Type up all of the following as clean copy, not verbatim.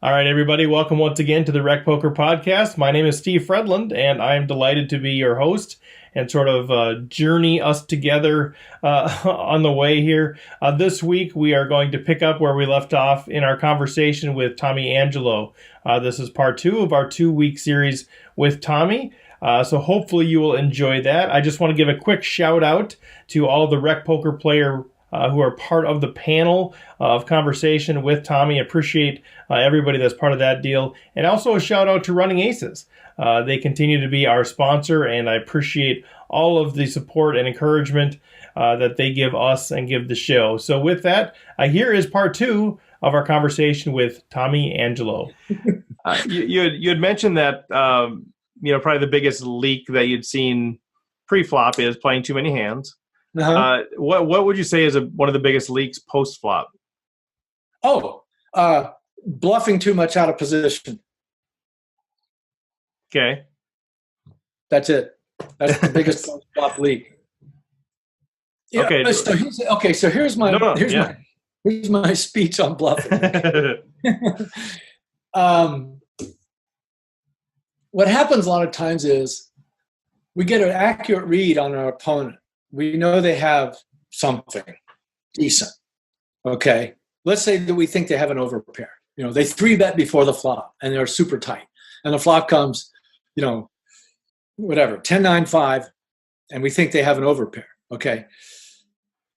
All right, everybody, welcome once again to the RecPoker podcast. My name is Steve Fredland, and I am delighted to be your host and sort of journey us together on the way here. This week, we are going to pick up where we left off in our conversation with Tommy Angelo. This is part two of our 2-week series with Tommy. So hopefully you will enjoy that. I just want to give a quick shout out to all the RecPoker player who are part of the panel of conversation with Tommy. Appreciate everybody that's part of that deal. And also a shout out to Running Aces. They continue to be our sponsor, and I appreciate all of the support and encouragement that they give us and give the show. So with that, here is part two of our conversation with Tommy Angelo. You had mentioned that probably the biggest leak that you'd seen pre-flop is playing too many hands. Uh-huh. What would you say is one of the biggest leaks post-flop? Bluffing too much out of position. Okay. That's it. That's the biggest post-flop leak. Yeah, Okay. So here's my speech on bluffing. What happens a lot of times is we get an accurate read on our opponent. We know they have something decent. Okay. Let's say that we think they have an overpair. They 3-bet before the flop and they're super tight. And the flop comes, 10-9-5, and we think they have an overpair. Okay.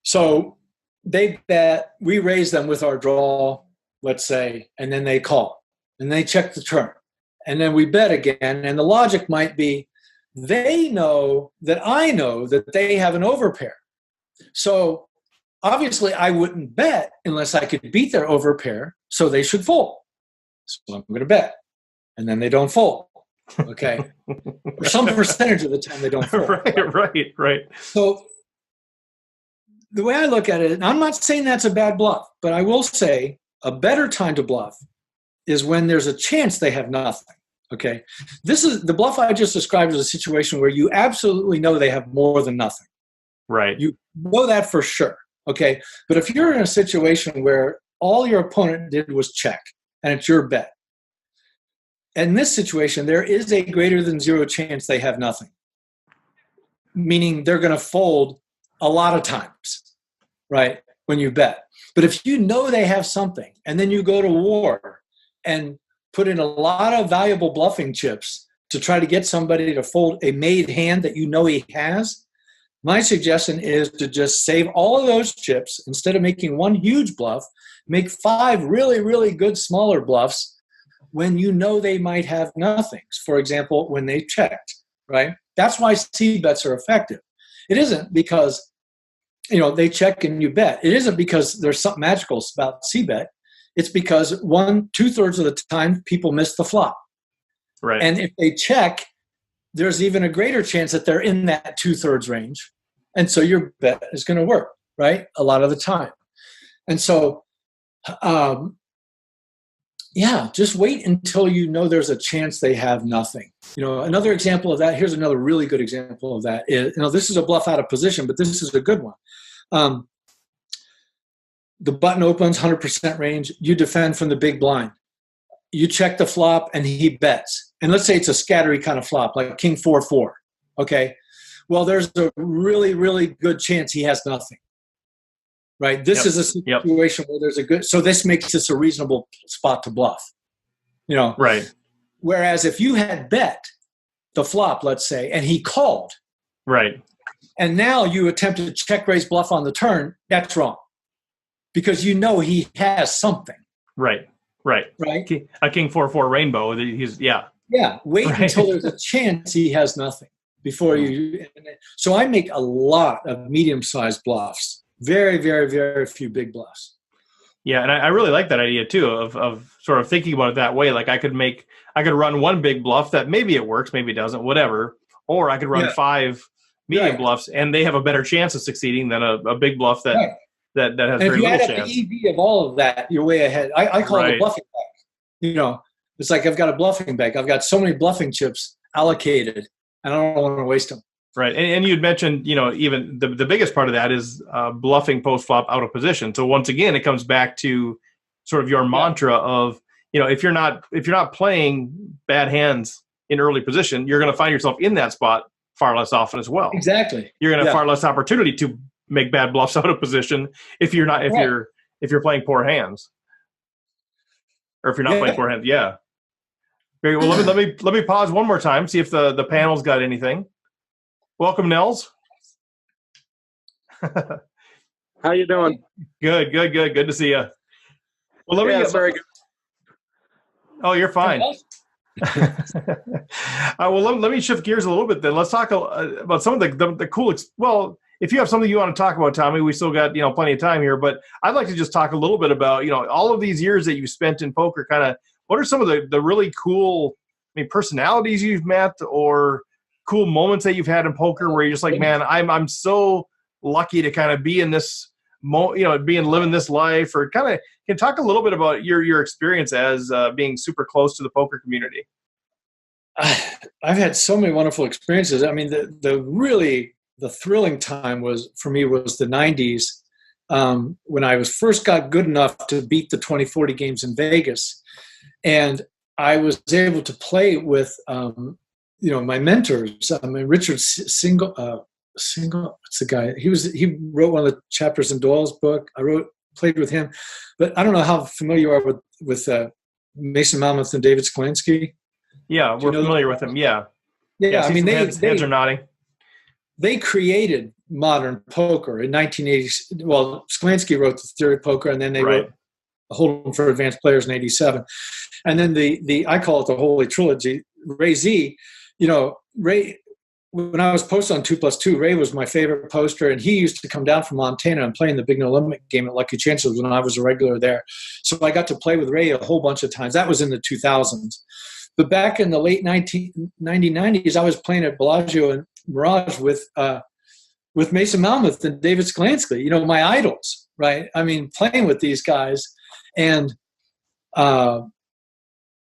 So they bet, we raise them with our draw, let's say, and then they call. And they check the turn. And then we bet again. And the logic might be, they know that I know that they have an overpair. So obviously I wouldn't bet unless I could beat their overpair, so they should fold. So I'm going to bet. And then they don't fold. Okay. Or some percentage of the time they don't fold. Right. So the way I look at it, and I'm not saying that's a bad bluff, but I will say a better time to bluff is when there's a chance they have nothing. Okay, this is the bluff I just described as a situation where you absolutely know they have more than nothing. Right. You know that for sure. Okay, but if you're in a situation where all your opponent did was check and it's your bet, in this situation, there is a greater than zero chance they have nothing, meaning they're going to fold a lot of times, right, when you bet. But if you know they have something and then you go to war and put in a lot of valuable bluffing chips to try to get somebody to fold a made hand that you know he has, my suggestion is to just save all of those chips. Instead of making one huge bluff, make 5 really, really good smaller bluffs when you know they might have nothing. For example, when they checked, right? That's why C-bets are effective. It isn't because, they check and you bet. It isn't because there's something magical about C-bet. It's because 2/3 of the time people miss the flop. Right. And if they check, there's even a greater chance that they're in that 2/3 range. And so your bet is going to work, right? A lot of the time. And so, just wait until you know there's a chance they have nothing. Another example of that, here's another really good example of that is, this is a bluff out of position, but this is a good one. The button opens 100% range. You defend from the big blind. You check the flop and he bets. And let's say it's a scattery kind of flop, like King 4-4. Okay. Well, there's a really, really good chance he has nothing. Right. This is a situation where there's so this makes this a reasonable spot to bluff. Right. Whereas if you had bet the flop, let's say, and he called. Right. And now you attempt to check raise bluff on the turn, that's wrong. Because he has something. Right. A King 4-4 rainbow. Wait until there's a chance he has nothing before you. So I make a lot of medium-sized bluffs. Very, very, very few big bluffs. Yeah, and I really like that idea too of sort of thinking about it that way. Like I could run one big bluff that maybe it works, maybe it doesn't, whatever. Or I could run 5 medium bluffs, and they have a better chance of succeeding than a big bluff that. Right. That has and very little chance. If you add up the EV of all of that, you're way ahead. I call it a bluffing bag. It's like I've got a bluffing bag. I've got so many bluffing chips allocated, and I don't want to waste them. Right, and you'd mentioned, even the biggest part of that is bluffing post-flop out of position. So once again, it comes back to sort of your mantra of if you're not playing bad hands in early position, you're going to find yourself in that spot far less often as well. Exactly. You're going to have far less opportunity to make bad bluffs out of position if you're playing poor hands, or if you're not playing poor hands. Yeah. Very well. Let me pause one more time. See if the panel's got anything. Welcome, Nels. How you doing? Good to see you. Well, very good. Oh, you're fine. Well, let me shift gears a little bit then. Let's talk about some of the cool. Well, if you have something you want to talk about, Tommy, we still got plenty of time here. But I'd like to just talk a little bit about all of these years that you spent in poker. Kind of, what are some of the really cool, personalities you've met, or cool moments that you've had in poker where you're just like, man, I'm so lucky to kind of be in this, living this life, or kind of can talk a little bit about your experience as being super close to the poker community. I've had so many wonderful experiences. I mean, the thrilling time was the 90s, when I first got good enough to beat the 2040 games in Vegas, and I was able to play with my mentors. Richard Single, what's the guy? He wrote one of the chapters in Doyle's book. Played with him, but I don't know how familiar you are with Mason Malmuth and David Sklansky. Yeah, we're familiar with them. Yeah. I mean, heads are nodding. They created modern poker in 1980. Well, Sklansky wrote The Theory of Poker, and then they wrote Hold'em for Advanced Players in '87. And then the I call it the Holy Trilogy. Ray Z, Ray. When I was posted on 2+2, Ray was my favorite poster, and he used to come down from Montana and play in the Big No Limit game at Lucky Chances when I was a regular there. So I got to play with Ray a whole bunch of times. That was in the 2000s. But back in the late 1990s, I was playing at Bellagio and Mirage with Mason Malmuth and David Sklansky, my idols, right? I mean, playing with these guys. And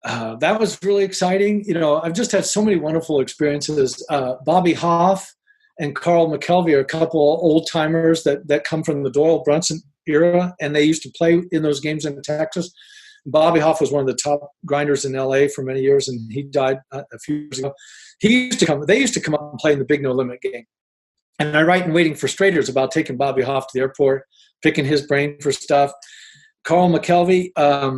that was really exciting. I've just had so many wonderful experiences. Bobby Hoff and Carl McKelvey are a couple old timers that come from the Doyle Brunson era, and they used to play in those games in Texas. Bobby Hoff was one of the top grinders in LA for many years, and he died a few years ago. They used to come up and play in the Big No Limit game. And I write in Waiting for Straighters about taking Bobby Hoff to the airport, picking his brain for stuff. Carl McKelvey, I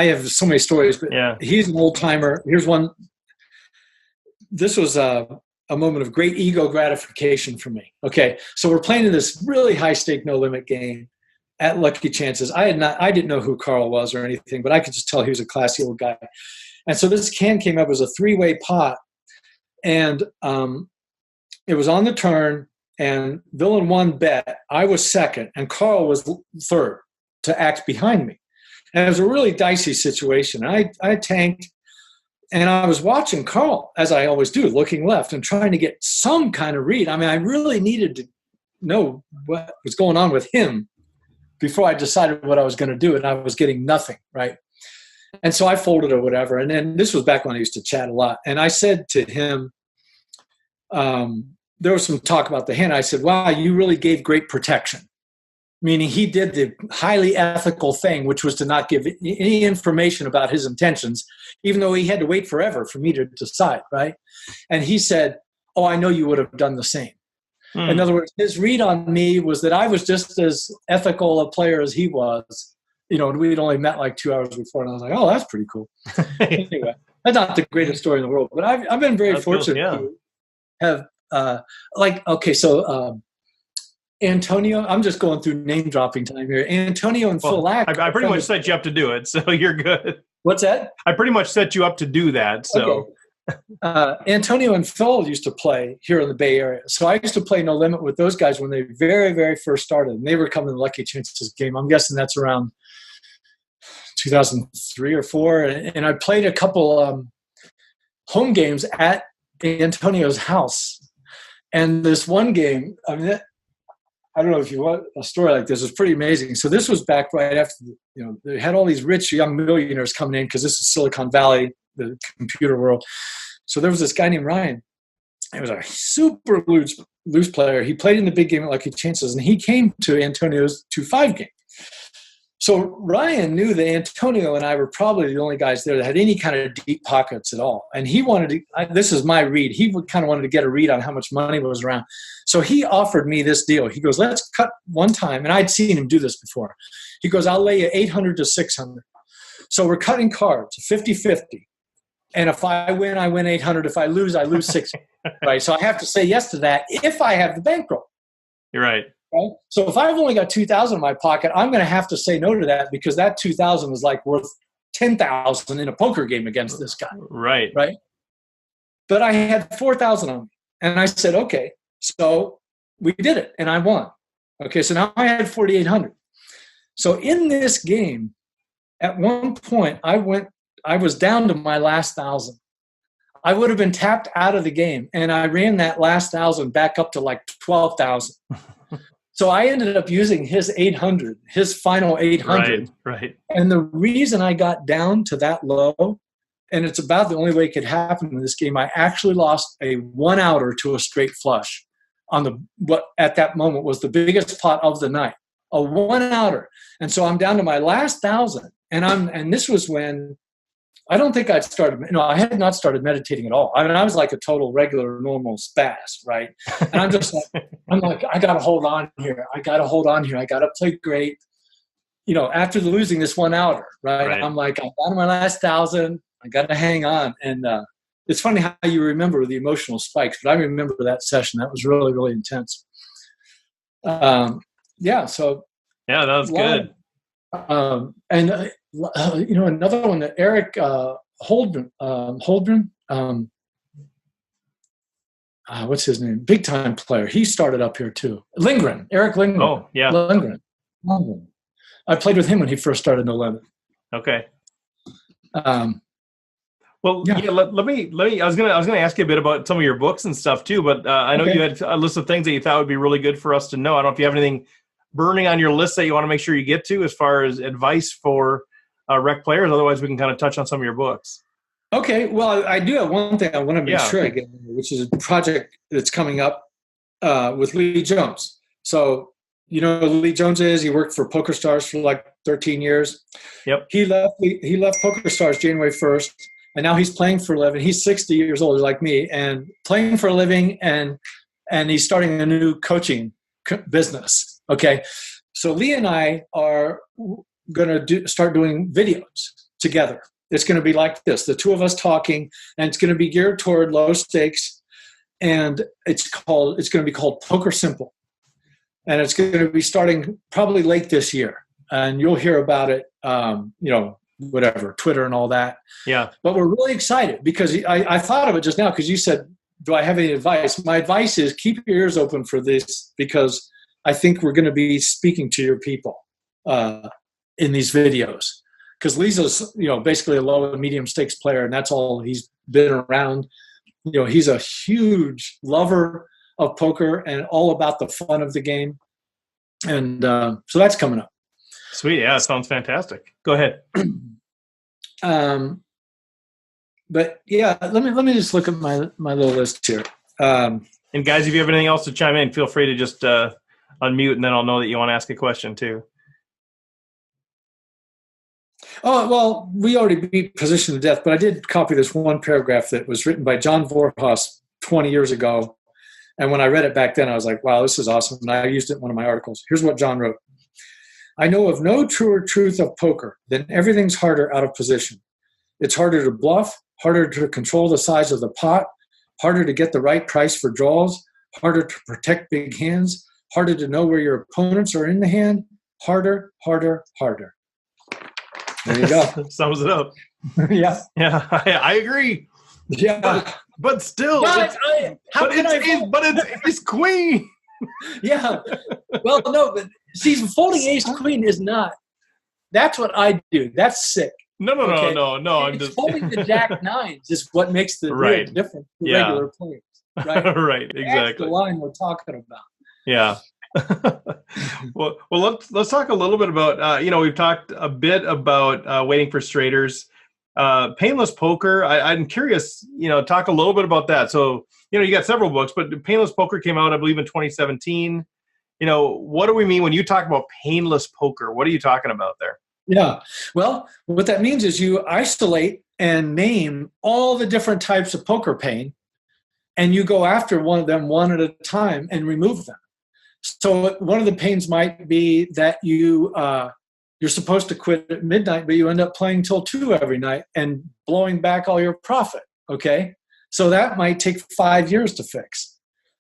have so many stories, but he's an old timer. Here's one. This was a moment of great ego gratification for me. Okay, so we're playing in this really high stake no limit game at Lucky Chances. I didn't know who Carl was or anything, but I could just tell he was a classy old guy. And so this can came up as a 3-way pot, and it was on the turn. And Villain won bet. I was second, and Carl was third to act behind me. And it was a really dicey situation. I tanked, and I was watching Carl, as I always do, looking left and trying to get some kind of read. I mean, I really needed to know what was going on with him before I decided what I was going to do, and I was getting nothing, right? And so I folded or whatever. And then this was back when I used to chat a lot. And I said to him, there was some talk about the hand. I said, wow, you really gave great protection. Meaning he did the highly ethical thing, which was to not give any information about his intentions, even though he had to wait forever for me to decide, right? And he said, oh, I know you would have done the same. In other words, his read on me was that I was just as ethical a player as he was. We'd only met like 2 hours before, and I was like, oh, that's pretty cool. Anyway, that's not the greatest story in the world, but I've been very fortunate to have Antonio, I'm just going through name dropping time here. Antonio and Phil Lack. I pretty much set you up to do it, so you're good. What's that? I pretty much set you up to do that. So Antonio and Phil used to play here in the Bay Area. So I used to play No Limit with those guys when they very, very first started. And they were coming to the Lucky Chances game. I'm guessing that's around 2003 or 4. And I played a couple home games at Antonio's house. And this one game, I don't know if you want a story like this. It's pretty amazing. So this was back right after, they had all these rich young millionaires coming in because this is Silicon Valley, the computer world. So there was this guy named Ryan. He was a super loose player. He played in the big game at Lucky Chances, and he came to Antonio's 2-5 game. So Ryan knew that Antonio and I were probably the only guys there that had any kind of deep pockets at all. And he wanted to, this is my read, he kind of wanted to get a read on how much money was around. So he offered me this deal. He goes, let's cut one time. And I'd seen him do this before. He goes, I'll lay you 800 to 600. So we're cutting cards, 50-50. And if I win, I win 800. If I lose, I lose 600. Right? So I have to say yes to that if I have the bankroll. You're right. Right? So if I've only got 2,000 in my pocket, I'm going to have to say no to that because that 2,000 is like worth 10,000 in a poker game against this guy. Right. Right. But I had 4,000 on me, and I said, okay. So we did it, and I won. Okay. So now I had 4,800. So in this game, at one point, I was down to my last 1,000. I would have been tapped out of the game, and I ran that last 1,000 back up to like 12,000. So I ended up using his 800, his final 800. Right. And the reason I got down to that low, and it's about the only way it could happen in this game, I actually lost a one-outer to a straight flush on what at that moment was the biggest pot of the night, a one-outer. And so I'm down to my last 1,000, and this was when I don't think I'd started. I had not started meditating at all. I mean, I was like a total regular, normal spaz, right? And I'm just like, I got to hold on here. I got to play great. After losing this one outer, right? I'm like, I'm down to my last 1,000. I got to hang on. And it's funny how you remember the emotional spikes, but I remember that session. That was really, really intense. So yeah, that was good. And another one that Eric Holdren, what's his name? Big time player. He started up here too. Eric Lindgren. Oh, yeah. Lindgren. I played with him when he first started in 11. Okay. Well, yeah. Let me. I was gonna ask you a bit about some of your books and stuff too, but I know you had a list of things that you thought would be really good for us to know. I don't know if you have anything burning on your list that you want to make sure you get to as far as advice for rec players. Otherwise, we can kind of touch on some of your books. Okay. Well, I do have one thing I want to make sure I get, which is a project that's coming up with Lee Jones. So, who Lee Jones is. He worked for Poker Stars for like 13 years. Yep. He left Poker Stars January 1st, and now he's playing for a living. He's 60 years old, like me, and playing for a living, and he's starting a new coaching business. Okay. So Lee and I are going to start doing videos together. It's going to be like this, the two of us talking, and it's going to be geared toward low stakes, and it's going to be called Poker Simple. And it's going to be starting probably late this year. And you'll hear about it, whatever, Twitter and all that. Yeah. But we're really excited because I thought of it just now because you said, do I have any advice? My advice is keep your ears open for this because I think we're going to be speaking to your people in these videos. Because Lisa's, basically a low and medium stakes player, and that's all he's been around. He's a huge lover of poker and all about the fun of the game. And so that's coming up. Sweet. Yeah, it sounds fantastic. Go ahead. But yeah, let me just look at my little list here. And guys, if you have anything else to chime in, feel free to just unmute, and then I'll know that you want to ask a question too. Oh, well, we already beat Position to Death, but I did copy this one paragraph that was written by John Voorhus 20 years ago. And when I read it back then, I was like, wow, this is awesome. And I used it in one of my articles. Here's what John wrote. I know of no truer truth of poker than everything's harder out of position. It's harder to bluff, harder to control the size of the pot, harder to get the right price for draws, harder to protect big hands, harder to know where your opponents are in the hand, harder, harder, harder. There you go. Sums it up. Yeah. Yeah, I agree. Yeah. But still, it's ace queen. Yeah. Well, no, but see, folding ace queen is not. That's what I do. That's sick. No. I'm just folding the jack nines is what makes the real difference for regular players. Right. Right. Exactly. That's the line we're talking about. Yeah. well, let's talk a little bit about. We've talked a bit about waiting for straighters. Painless Poker, I'm curious, talk a little bit about that. So, you got several books, but Painless Poker came out, I believe, in 2017. what do we mean when you talk about painless poker? What are you talking about there? Yeah. Well, what that means is you isolate and name all the different types of poker pain, and you go after one of them one at a time and remove them. So one of the pains might be that you're supposed to quit at midnight, but you end up playing till 2 every night and blowing back all your profit. Okay, so that might take 5 years to fix.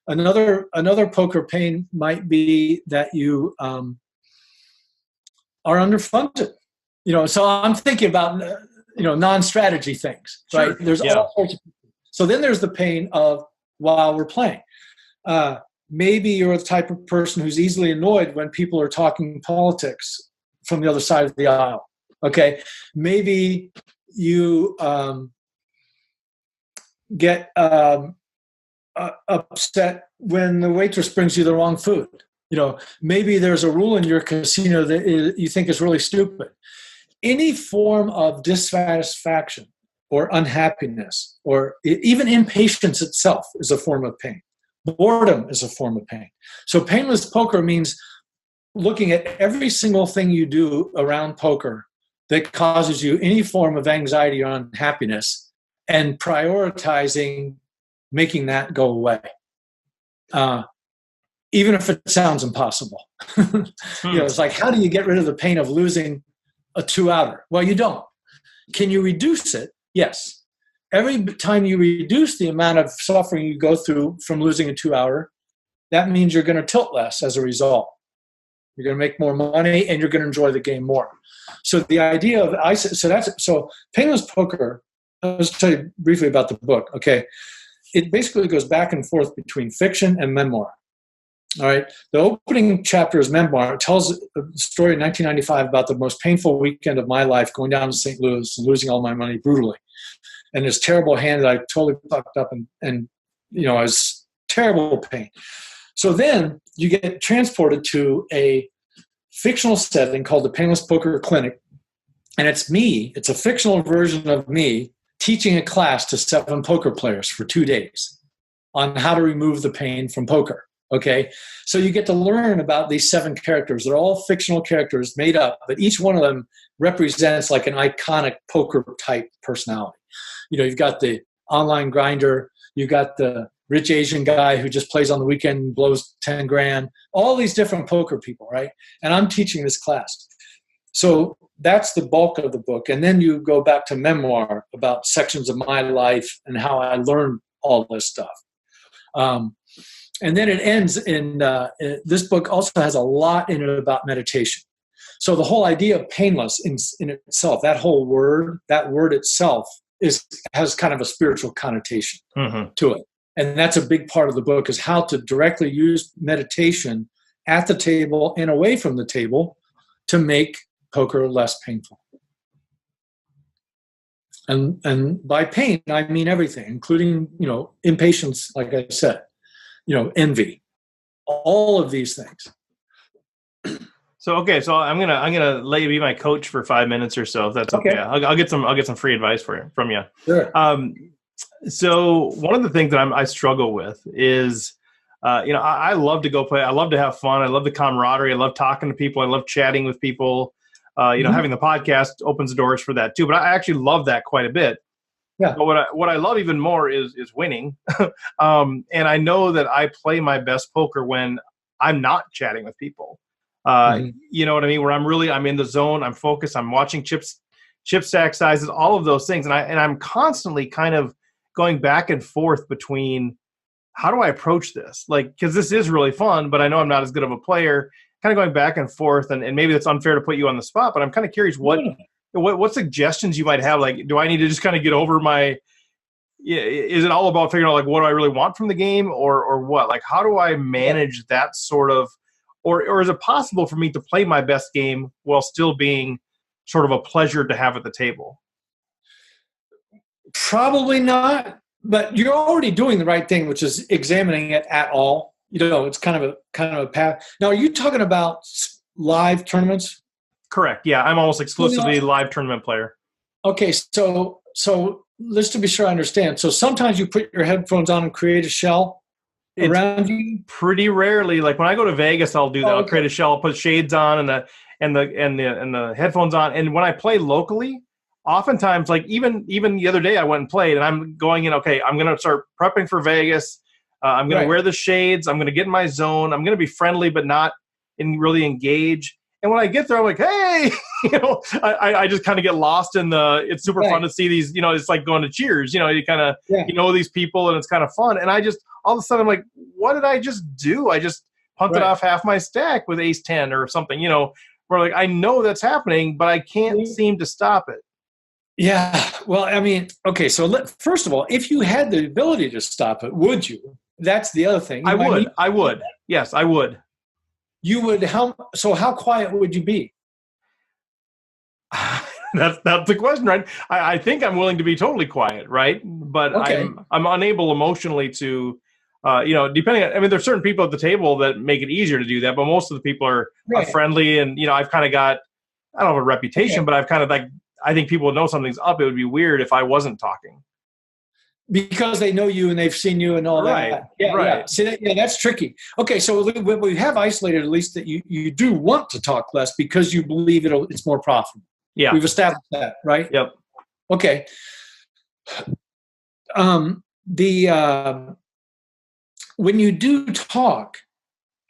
Another poker pain might be that you are underfunded. So I'm thinking about non-strategy things, Sure. right? There's all sorts of. So then there's the pain of while we're playing. Maybe you're the type of person who's easily annoyed when people are talking politics from the other side of the aisle. Okay, maybe you get upset when the waitress brings you the wrong food. Maybe there's a rule in your casino that you think is really stupid. Any form of dissatisfaction or unhappiness or even impatience itself is a form of pain. Boredom is a form of pain. So painless poker means looking at every single thing you do around poker that causes you any form of anxiety or unhappiness and prioritizing making that go away. Even if it sounds impossible. It's like, how do you get rid of the pain of losing a 2-outer? Well, you don't. Can you reduce it? Yes. Every time you reduce the amount of suffering you go through from losing a 2-outer, that means you're going to tilt less as a result. You're going to make more money and you're going to enjoy the game more. So the idea of painless poker. Let's tell you briefly about the book. Okay, it basically goes back and forth between fiction and memoir. All right, the opening chapter is memoir. It tells a story in 1995 about the most painful weekend of my life, going down to St. Louis and losing all my money brutally. And this terrible hand that I totally fucked up and it was terrible pain. So then you get transported to a fictional setting called the Painless Poker Clinic. And it's a fictional version of me teaching a class to 7 poker players for 2 days on how to remove the pain from poker. Okay. So you get to learn about these 7 characters. They're all fictional characters made up, but each one of them represents like an iconic poker type personality. You've got the online grinder, you've got the rich Asian guy who just plays on the weekend and blows 10 grand, all these different poker people, right? And I'm teaching this class. So that's the bulk of the book. And then you go back to memoir about sections of my life and how I learned all this stuff. And then it ends in this book also has a lot in it about meditation. So the whole idea of painless in itself, that word itself has kind of a spiritual connotation to it. And that's a big part of the book, is how to directly use meditation at the table and away from the table to make poker less painful. And by pain, I mean everything, including, impatience, like I said, envy, all of these things. So I'm gonna let you be my coach for 5 minutes or so, if that's okay. I'll get some free advice from you. Sure. So one of the things that I struggle with is, I love to go play. I love to have fun. I love the camaraderie. I love talking to people. I love chatting with people. Having the podcast opens the doors for that too. But I actually love that quite a bit. Yeah. But what I love even more is winning. And I know that I play my best poker when I'm not chatting with people. You know what I mean? Where I'm in the zone. I'm focused. I'm watching chip stack sizes, all of those things. And I'm constantly kind of going back and forth between, how do I approach this? Like, because this is really fun, but I know I'm not as good of a player. Kind of going back and forth, and maybe that's unfair to put you on the spot, but I'm kind of curious what suggestions you might have. Like, do I need to just kind of get over is it all about figuring out like what do I really want from the game, or what? Like, how do I manage that sort of, or is it possible for me to play my best game while still being sort of a pleasure to have at the table? Probably not, but you're already doing the right thing, which is examining it at all. It's kind of a path. Now, are you talking about live tournaments? Correct. Yeah, I'm almost exclusively live tournament player. Okay, so just to be sure I understand. So sometimes you put your headphones on and create a shell, It's around you? pretty rarely. Like when I go to Vegas, I'll do that. Oh, I'll okay. create a shell, I'll put shades on and the headphones on. And when I play locally, oftentimes, like even the other day, I went and played, and I'm going in. Okay, I'm gonna start prepping for Vegas. I'm gonna Right. wear the shades. I'm gonna get in my zone. I'm gonna be friendly, but not really engage. And when I get there, I'm like, hey, I just kind of get lost in it's super fun Right. to see these, it's like going to Cheers, you kind of, Yeah. these people and it's kind of fun. And I just, all of a sudden I'm like, what did I just do? I just punted Right. off half my stack with ace 10 or something, where like, I know that's happening, but I can't seem to stop it. Yeah. Well, I mean, okay. So first of all, if you had the ability to stop it, would you? That's the other thing. I would. Yes, I would. You would. How quiet would you be? That's the question, right? I think I'm willing to be totally quiet, right? But Okay. I'm unable emotionally to, depending on. I mean, there's certain people at the table that make it easier to do that, but most of the people are friendly, and I've kind of got, I don't have a reputation, but I've kind of like, I think people would know something's up. It would be weird if I wasn't talking. Because they know you and they've seen you and all that. Yeah, right. Yeah. See, that's tricky. Okay, so we have isolated at least that you do want to talk less because you believe it's more profitable. Yeah. We've established that, right? Yep. Okay. When you do talk,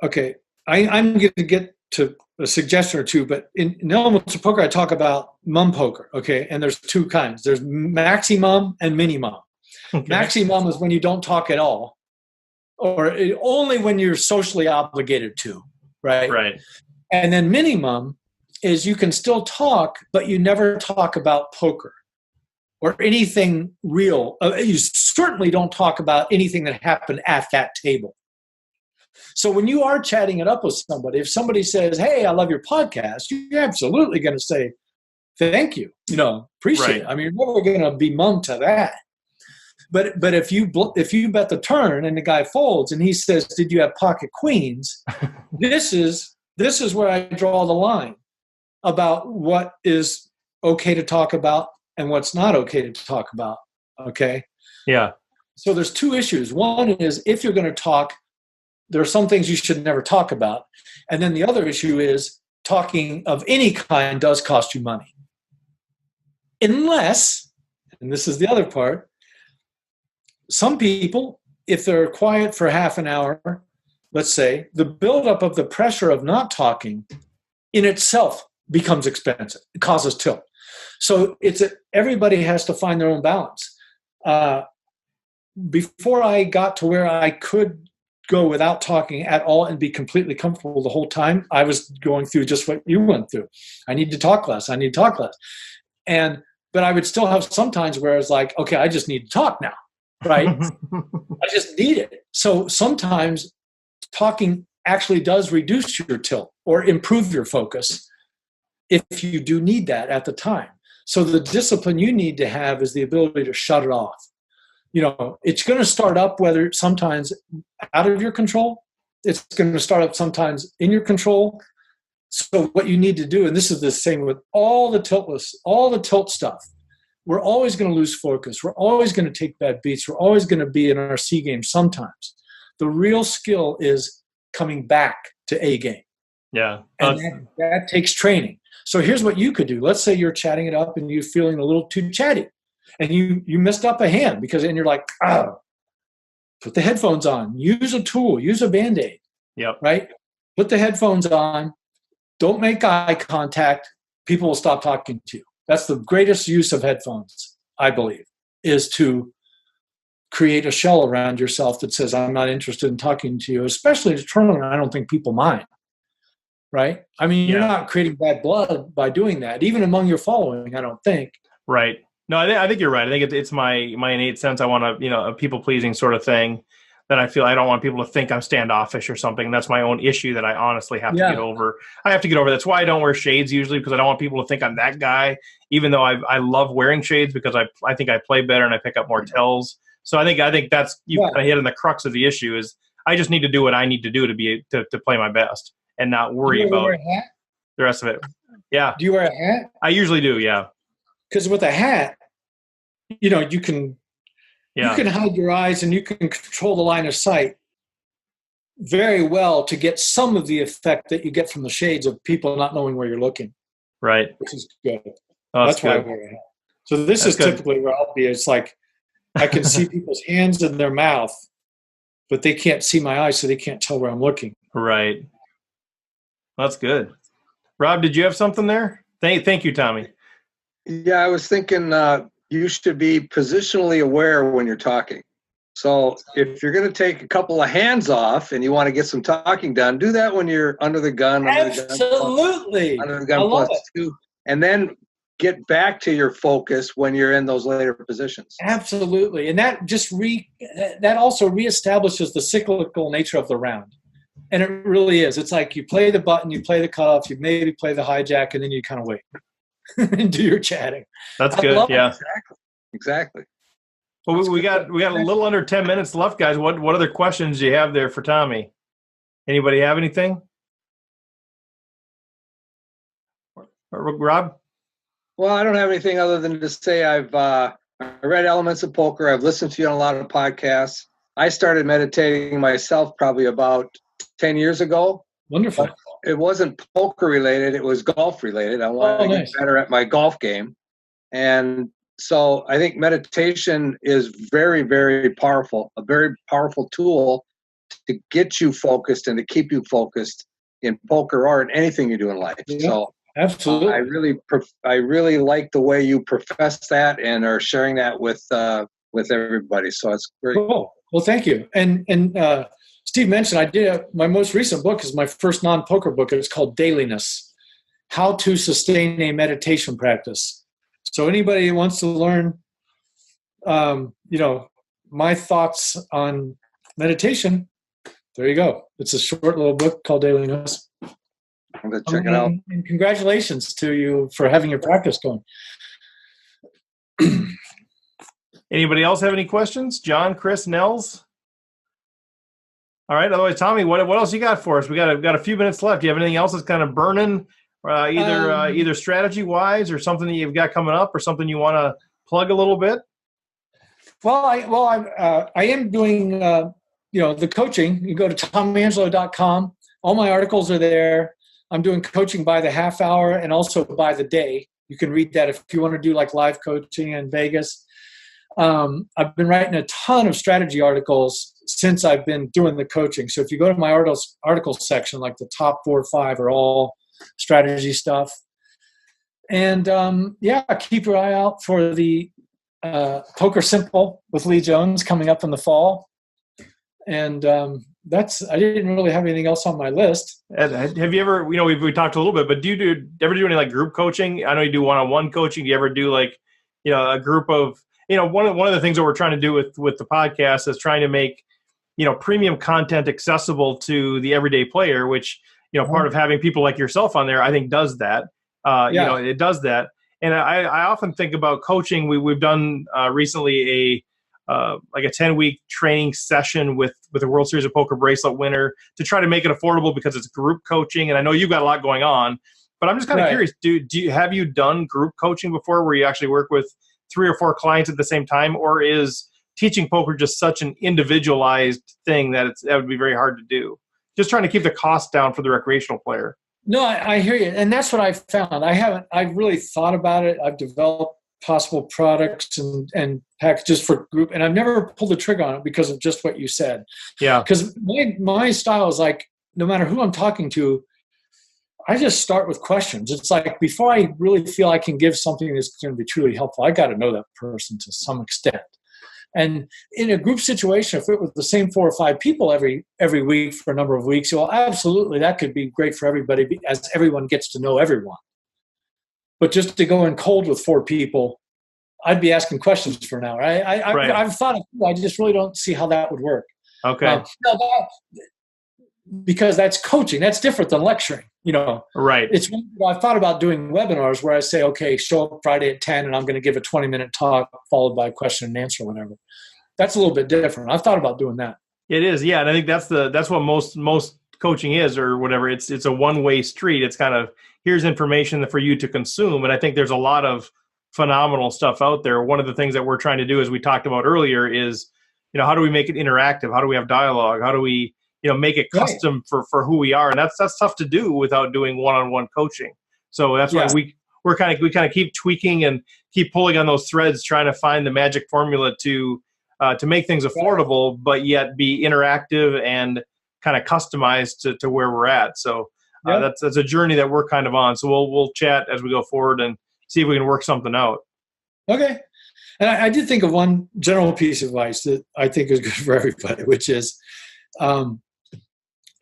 okay, I'm going to get to a suggestion or two, but in Elements of Poker, I talk about mum poker, okay? And there's two kinds. There's maximum and minimum. Okay. Maximum is when you don't talk at all, or only when you're socially obligated to, right? Right. And then minimum is you can still talk, but you never talk about poker or anything real. You certainly don't talk about anything that happened at that table. So when you are chatting it up with somebody, if somebody says, hey, I love your podcast, you're absolutely going to say, thank you, appreciate it. I mean, you're never going to be mum to that. But if you bet the turn and the guy folds and he says, did you have pocket queens? This is where I draw the line about what is okay to talk about and what's not okay to talk about. Okay. Yeah. So there's two issues. One is if you're going to talk, there are some things you should never talk about. And then the other issue is talking of any kind does cost you money. Unless, and this is the other part, some people, if they're quiet for half an hour, let's say, the buildup of the pressure of not talking in itself becomes expensive. It causes tilt. So everybody has to find their own balance. Before I got to where I could go without talking at all and be completely comfortable the whole time, I was going through just what you went through. I need to talk less. But I would still have sometimes where it's like, okay, I just need to talk now. Right? I just need it. So sometimes talking actually does reduce your tilt or improve your focus if you do need that at the time. So the discipline you need to have is the ability to shut it off. It's going to start up whether sometimes out of your control, it's going to start up sometimes in your control. So what you need to do, and this is the same with all the tilt stuff, we're always going to lose focus. We're always going to take bad beats. We're always going to be in our C game sometimes. The real skill is coming back to A game. Yeah. And that takes training. So here's what you could do. Let's say you're chatting it up and you're feeling a little too chatty. And you messed up a hand and you're like, put the headphones on. Use a tool. Use a Band-Aid. Yep. Right? Put the headphones on. Don't make eye contact. People will stop talking to you. That's the greatest use of headphones, I believe, is to create a shell around yourself that says, I'm not interested in talking to you, especially at a tournament. I don't think people mind, right? I mean, You're not creating bad blood by doing that, even among your following, I don't think. Right. No, I think you're right. I think it's my innate sense. I want a people-pleasing sort of thing. Then I feel I don't want people to think I'm standoffish or something. That's my own issue that I honestly have to get over. I have to get over. That's why I don't wear shades usually, because I don't want people to think I'm that guy, even though I love wearing shades because I think I play better and I pick up more tells. So I think that's you kind of hit on the crux of the issue is I just need to do what I need to do to play my best and not worry about wear a hat? The rest of it. Yeah. Do you wear a hat? I usually do, yeah. Because with a hat, you can hide your eyes and you can control the line of sight very well to get some of the effect that you get from the shades of people not knowing where you're looking. Right. Which is good. Oh, that's why good. I wear it. So this That's is good. typically where I'll be. It's like I can see people's hands in their mouth, but they can't see my eyes, so they can't tell where I'm looking. Right. That's good. Rob, did you have something there? Thank you, Tommy. Yeah, I was thinking you should be positionally aware when you're talking. So if you're going to take a couple of hands off and you want to get some talking done, do that when you're under the gun. Absolutely. Under the gun plus two. And then get back to your focus when you're in those later positions. Absolutely. And that just that also reestablishes the cyclical nature of the round. And it really is. It's like you play the button, you play the cutoff, you maybe play the hijack, and then you kind of wait and do your chatting. That's good. Yeah. Exactly. Well, we got a little under 10 minutes left, guys. What other questions do you have there for Tommy? Anybody have anything? Rob? Well, I don't have anything other than to say I've read Elements of Poker. I've listened to you on a lot of podcasts. I started meditating myself probably about 10 years ago. Wonderful. But it wasn't poker related. It was golf related. I wanted to get better at my golf game. And so I think meditation is very, very powerful, a very powerful tool to get you focused and to keep you focused in poker or in anything you do in life. Yeah, so absolutely. I really like the way you profess that and are sharing that with everybody. So it's great. Cool. Well, thank you. And Steve mentioned my most recent book is my first non-poker book. It's called Dailiness, How to Sustain a Meditation Practice. So anybody who wants to learn, my thoughts on meditation, there you go. It's a short little book called Dailiness. I'm going to check it out. And congratulations to you for having your practice going. Anybody else have any questions? John, Chris, Nels? All right. Otherwise, Tommy, what else you got for us? We got a few minutes left. Do you have anything else that's kind of burning, either strategy wise or something that you've got coming up or something you want to plug a little bit? Well, I am doing the coaching. You go to tommyangelo.com. All my articles are there. I'm doing coaching by the half hour and also by the day. You can read that if you want to do like live coaching in Vegas. I've been writing a ton of strategy articles since I've been doing the coaching. So if you go to my articles section, like the top 4 or 5 are all strategy stuff. And keep your eye out for the Poker Simple with Lee Jones coming up in the fall. And I didn't really have anything else on my list. Have you ever, we talked a little bit, but do you ever do any like group coaching? I know you do one-on-one coaching. Do you ever do like, a group of, one of the things that we're trying to do with the podcast is trying to make, premium content accessible to the everyday player, which, part of having people like yourself on there, I think does that. It does that. And I often think about coaching. We've done recently a 10-week training session with the World Series of Poker bracelet winner to try to make it affordable because it's group coaching. And I know you've got a lot going on, but I'm just kind of curious. Have you done group coaching before where you actually work with 3 or 4 clients at the same time, or is teaching poker just such an individualized thing that would be very hard to do? Just trying to keep the cost down for the recreational player. No, I hear you. And that's what I found. I've really thought about it. I've developed possible products and packages for group, and I've never pulled the trigger on it because of just what you said. Yeah. Because my style is like, no matter who I'm talking to, I just start with questions. It's like before I really feel I can give something that's going to be truly helpful, I got to know that person to some extent. And in a group situation, if it was the same 4 or 5 people every week for a number of weeks, well, absolutely, that could be great for everybody as everyone gets to know everyone. But just to go in cold with 4 people, I'd be asking questions for an hour. I've thought of it. I just really don't see how that would work. Okay. Because that's coaching. That's different than lecturing. Right. I've thought about doing webinars where I say, okay, show up Friday at 10 and I'm going to give a 20-minute talk followed by a question and answer or whatever. That's a little bit different. I've thought about doing that. It is. Yeah. And I think that's what most coaching is or whatever. It's a one-way street. It's kind of, here's information for you to consume. And I think there's a lot of phenomenal stuff out there. One of the things that we're trying to do, as we talked about earlier, is, how do we make it interactive? How do we have dialogue? How do we, make it custom for who we are, and that's tough to do without doing one-on-one coaching. So that's why we kind of keep tweaking and keep pulling on those threads, trying to find the magic formula to make things affordable, but yet be interactive and kind of customized to where we're at. So that's a journey that we're kind of on. So we'll chat as we go forward and see if we can work something out. Okay. And I did think of one general piece of advice that I think is good for everybody, which is,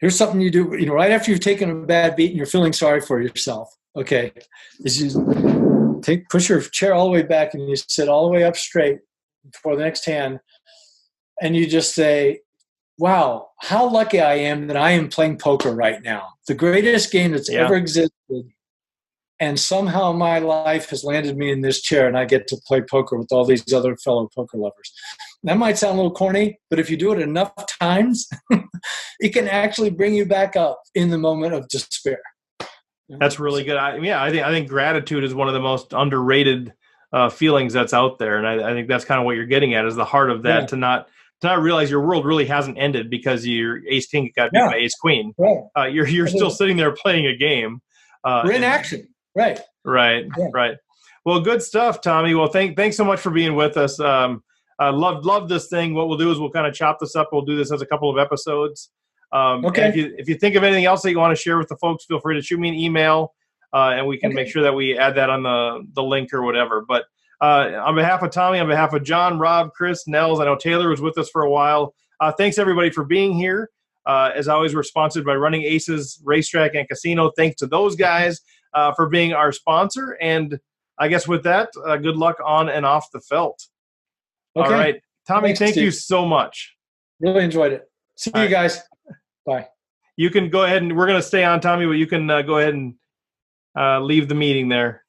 here's something you do, right after you've taken a bad beat and you're feeling sorry for yourself. Okay. Is you push your chair all the way back and you sit all the way up straight for the next hand. And you just say, wow, how lucky I am that I am playing poker right now. The greatest game that's ever existed. And somehow my life has landed me in this chair and I get to play poker with all these other fellow poker lovers. That might sound a little corny, but if you do it enough times, it can actually bring you back up in the moment of despair. That's really good. I think gratitude is one of the most underrated feelings that's out there. And I think that's kind of what you're getting at, is the heart of that, to not realize your world really hasn't ended because your ace king got beat by ace queen. Right. You're still sitting there playing a game. We're in action. Right. Well, good stuff, Tommy. Well, thanks so much for being with us. I love this thing. What we'll do is we'll kind of chop this up. We'll do this as a couple of episodes. Okay. If you think of anything else that you want to share with the folks, feel free to shoot me an email, and we can make sure that we add that on the link or whatever. But on behalf of Tommy, on behalf of John, Rob, Chris, Nels, I know Taylor was with us for a while. Thanks everybody for being here. As always, we're sponsored by Running Aces Racetrack and Casino. Thanks to those guys for being our sponsor. And I guess with that, good luck on and off the felt. Okay. All right. Tommy, thank you so much. Really enjoyed it. See you guys. Bye. You can go ahead and we're going to stay on, Tommy, but you can go ahead and leave the meeting there.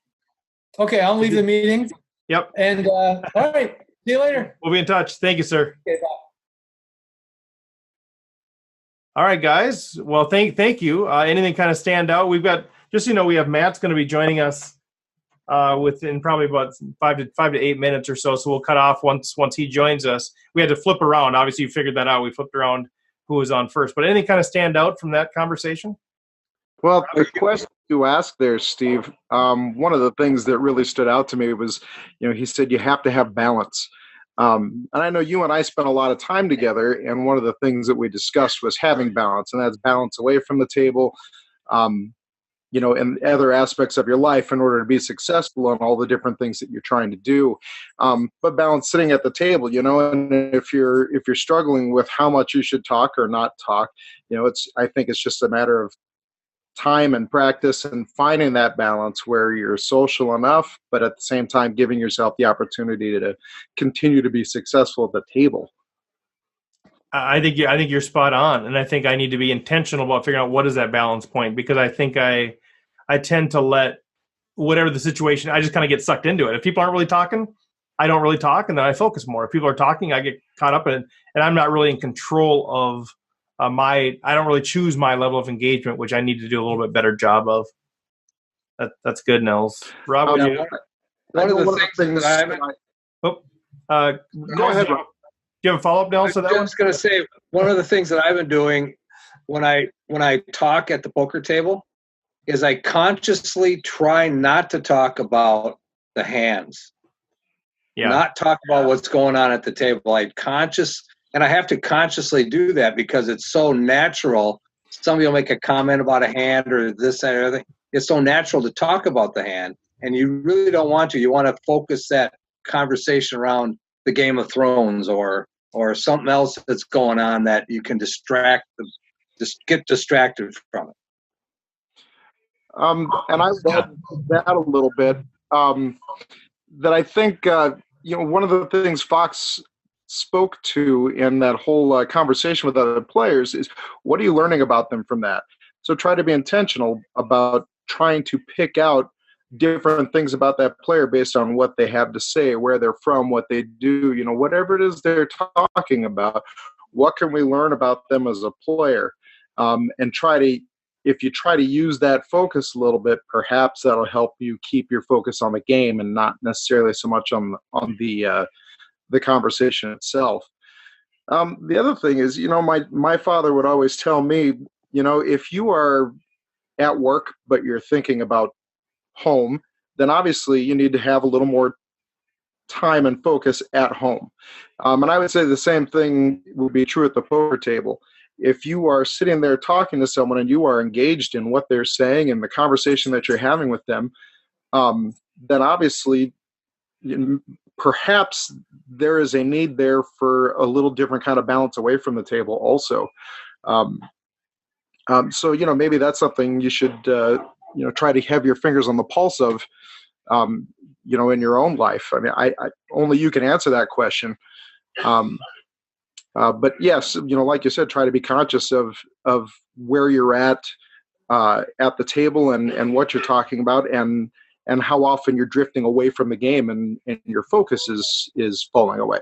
Okay, I'll leave the meeting. Yep. And all right. See you later. We'll be in touch. Thank you, sir. Okay, bye. All right, guys. Well, thank you. Anything kind of stand out? We've got, just so you know, we have Matt's going to be joining us within probably about 5 to 8 minutes or so. So we'll cut off once he joins us. We had to flip around. Obviously, you figured that out. We flipped around who was on first. But anything kind of stand out from that conversation? Well, the question you asked there, Steve, one of the things that really stood out to me was, he said you have to have balance. And I know you and I spent a lot of time together, and one of the things that we discussed was having balance, and that's balance away from the table, and other aspects of your life in order to be successful on all the different things that you're trying to do. But balance sitting at the table, and if you're struggling with how much you should talk or not talk, I think it's just a matter of time and practice and finding that balance where you're social enough, but at the same time giving yourself the opportunity to continue to be successful at the table. I think you're spot on, and I think I need to be intentional about figuring out what is that balance point, because I think I tend to let whatever the situation, I just kind of get sucked into it. If people aren't really talking, I don't really talk, and then I focus more. If people are talking, I get caught up in it, and I'm not really in control of I don't really choose my level of engagement, which I need to do a little bit better job of. That's good, Nels. Rob, one of the things that go ahead, Rob. Do you have a follow-up, Nels? I was going to say, one of the things that I've been doing when I talk at the poker table is I consciously try not to talk about the hands. Not talk about what's going on at the table. And I have to consciously do that because it's so natural. Somebody will make a comment about a hand or this and everything. It's so natural to talk about the hand, and you really don't want to. You want to focus that conversation around the Game of Thrones or something else that's going on that you can just get distracted from it. And I would add that a little bit. That I think one of the things Fox spoke to in that whole conversation with other players is, what are you learning about them from that? So try to be intentional about trying to pick out different things about that player based on what they have to say, where they're from, what they do, whatever it is they're talking about, what can we learn about them as a player? And if you try to use that focus a little bit, perhaps that'll help you keep your focus on the game and not necessarily so much on the conversation itself. The other thing is, my father would always tell me, if you are at work but you're thinking about home, then obviously you need to have a little more time and focus at home. And I would say the same thing would be true at the poker table. If you are sitting there talking to someone and you are engaged in what they're saying and the conversation that you're having with them, then obviously perhaps there is a need there for a little different kind of balance away from the table also. So, maybe that's something you should, try to have your fingers on the pulse of, in your own life. I mean, I only you can answer that question. But yes, like you said, try to be conscious of where you're at the table and what you're talking about and how often you're drifting away from the game and your focus is falling away.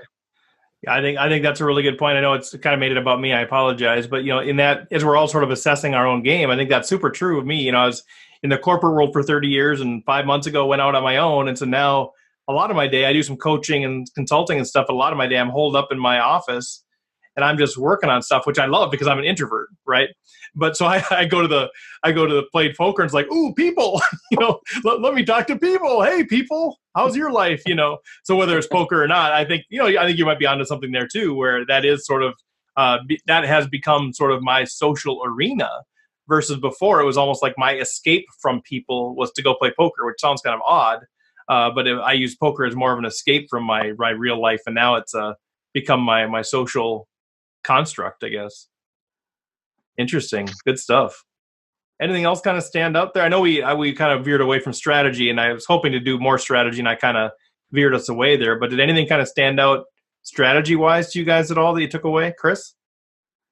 Yeah, I think that's a really good point. I know it's kind of made it about me. I apologize, but in that, as we're all sort of assessing our own game, I think that's super true of me. I was in the corporate world for 30 years, and 5 months ago went out on my own, and so now a lot of my day I do some coaching and consulting and stuff. But a lot of my day I'm holed up in my office, and I'm just working on stuff, which I love because I'm an introvert, right? But so I go to the played poker and it's like, ooh, people, let me talk to people. Hey, people, how's your life? So whether it's poker or not, I think you might be onto something there too, where that is sort of that has become sort of my social arena versus before it was almost like my escape from people was to go play poker, which sounds kind of odd. But I use poker as more of an escape from my real life, and now it's become my social construct, I guess. Interesting. Good stuff. Anything else kind of stand out there? I know we kind of veered away from strategy, and I was hoping to do more strategy, and I kind of veered us away there. But did anything kind of stand out strategy-wise to you guys at all that you took away, Chris?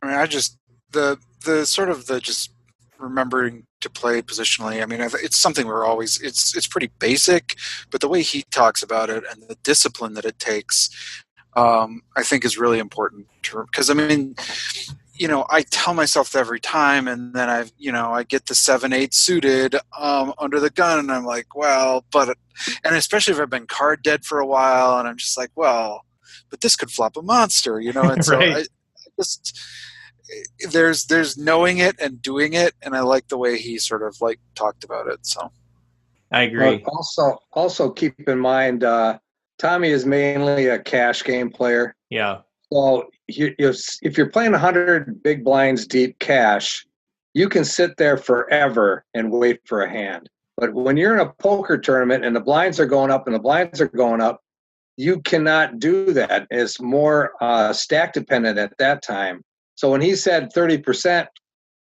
I mean, I just the sort of the just remembering to play positionally. I mean, it's something we're always. It's pretty basic, but the way he talks about it and the discipline that it takes, I think, is really important. Because I mean, I tell myself that every time, and then I get the 7-8 suited under the gun, and I'm like, well, and especially if I've been card dead for a while, and I'm just like, well, but this could flop a monster, and so right. I just there's knowing it and doing it, and I like the way he sort of like talked about it. So I agree. Also keep in mind, Tommy is mainly a cash game player. Yeah. So if you're playing 100 big blinds deep cash, you can sit there forever and wait for a hand. But when you're in a poker tournament and the blinds are going up and the blinds are going up, you cannot do that. It's more stack dependent at that time. So when he said 30%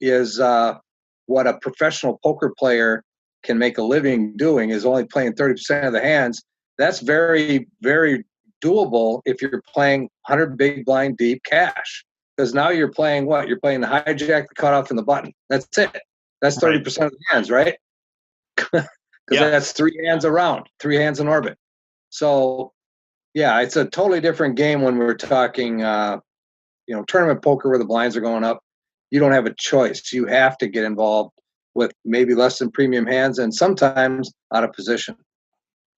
is what a professional poker player can make a living doing, is only playing 30% of the hands, that's very, very doable if you're playing 100 big blind deep cash. Because now you're playing what? You're playing the hijack, the cutoff, and the button. That's it. That's 30% of the hands, right? Because that's 3 hands around, 3 hands in orbit. So, yeah, it's a totally different game when we're talking, tournament poker where the blinds are going up. You don't have a choice. You have to get involved with maybe less than premium hands and sometimes out of position.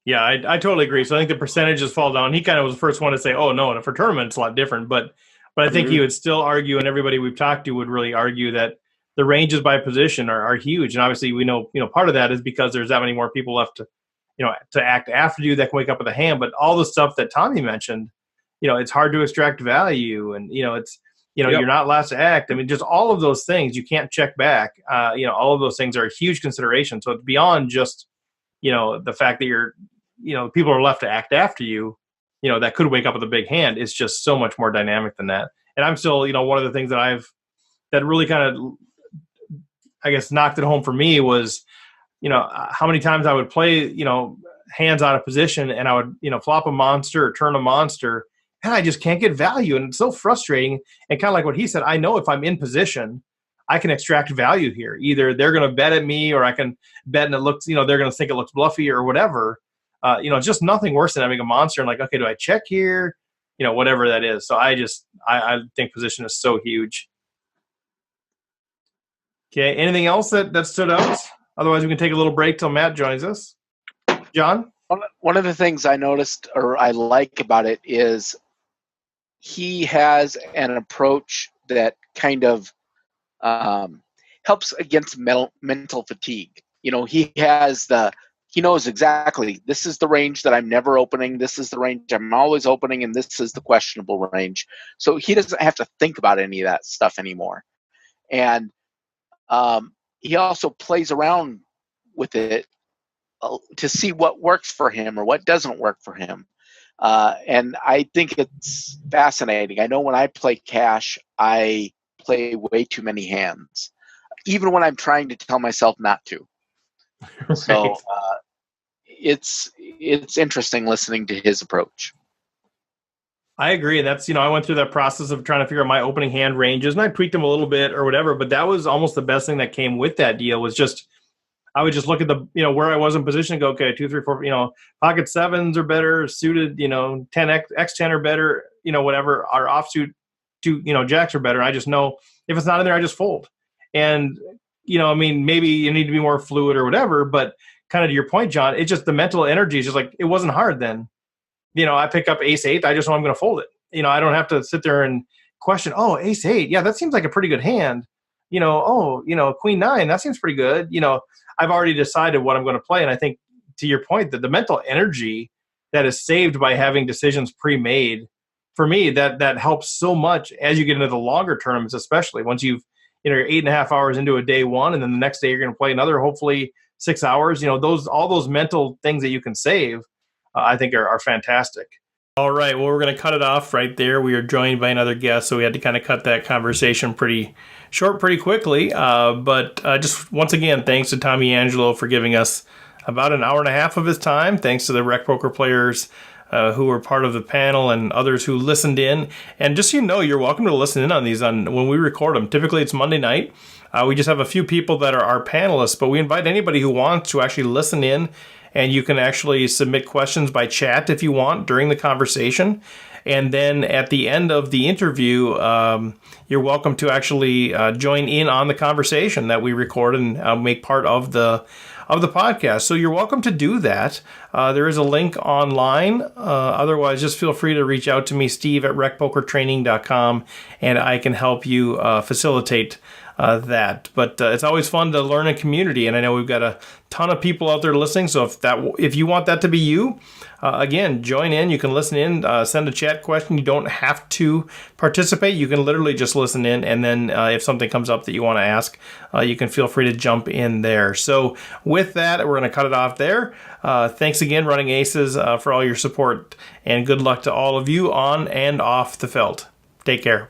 Yeah, I totally agree. So I think the percentages fall down. He kind of was the first one to say, oh, no, for tournament, it's a lot different. But I think he would still argue, and everybody we've talked to would really argue, that the ranges by position are huge. And obviously we know, part of that is because there's that many more people left to act after you that can wake up with a hand. But all the stuff that Tommy mentioned, it's hard to extract value, and, it's, you're not last to act. I mean, just all of those things, you can't check back. All of those things are a huge consideration. So it's beyond just, the fact that you're, people are left to act after you, that could wake up with a big hand. It's just so much more dynamic than that. And I'm still, one of the things that really kind of, I guess, knocked it home for me was, how many times I would play, hands out of position, and I would, flop a monster or turn a monster, and I just can't get value. And it's so frustrating. And kind of like what he said, I know if I'm in position, I can extract value here. Either they're going to bet at me, or I can bet and it looks, they're going to think it looks bluffy or whatever. Just nothing worse than having a monster and like, okay, do I check here? Whatever that is. So I think position is so huge. Okay. Anything else that stood out? Otherwise, we can take a little break till Matt joins us. John? One of the things I noticed or I like about it is he has an approach that kind of helps against mental fatigue. You know, he knows exactly, this is the range that I'm never opening, this is the range I'm always opening, and this is the questionable range. So he doesn't have to think about any of that stuff anymore. And he also plays around with it to see what works for him or what doesn't work for him. And I think it's fascinating. I know when I play cash, I play way too many hands, even when I'm trying to tell myself not to. Right. So it's interesting listening to his approach. I agree. That's, I went through that process of trying to figure out my opening hand ranges, and I tweaked them a little bit or whatever, but that was almost the best thing that came with that deal was just, I would just look at the, where I was in position and go, okay, 2, 3, 4, pocket sevens are better, suited, 10X, X10 are better, whatever, our offsuit, jacks are better. I just know if it's not in there, I just fold. And, maybe you need to be more fluid or whatever, but kind of to your point, John, it's just the mental energy is just like, it wasn't hard then. I pick up ace 8, I just know I'm going to fold it. I don't have to sit there and question, oh, ace 8, yeah, that seems like a pretty good hand. Queen 9, that seems pretty good. I've already decided what I'm going to play. And I think to your point that the mental energy that is saved by having decisions pre-made, for me, that helps so much as you get into the longer tournaments, especially once you're 8.5 hours into a day one, and then the next day you're going to play another, hopefully 6 hours, all those mental things that you can save, I think are fantastic. All right. Well, we're going to cut it off right there. We are joined by another guest, so we had to kind of cut that conversation pretty short, pretty quickly. But just once again, thanks to Tommy Angelo for giving us about an hour and a half of his time. Thanks to the RecPoker players who were part of the panel and others who listened in. And just so you know, you're welcome to listen in on these when we record them. Typically, it's Monday night. We just have a few people that are our panelists, but we invite anybody who wants to actually listen in. And you can actually submit questions by chat if you want during the conversation. And then at the end of the interview, you're welcome to actually join in on the conversation that we record and make part of the podcast. So you're welcome to do that. There is a link online. Otherwise, just feel free to reach out to me, Steve at RecPokerTraining.com, and I can help you facilitate that. But it's always fun to learn in community, and I know we've got a ton of people out there listening. So if you want that to be you, again, join in. You can listen in, send a chat question. You don't have to participate. You can literally just listen in, and then if something comes up that you want to ask, you can feel free to jump in there. So with that, we're going to cut it off there. Thanks again, Running Aces, for all your support, and good luck to all of you on and off the felt. Take care.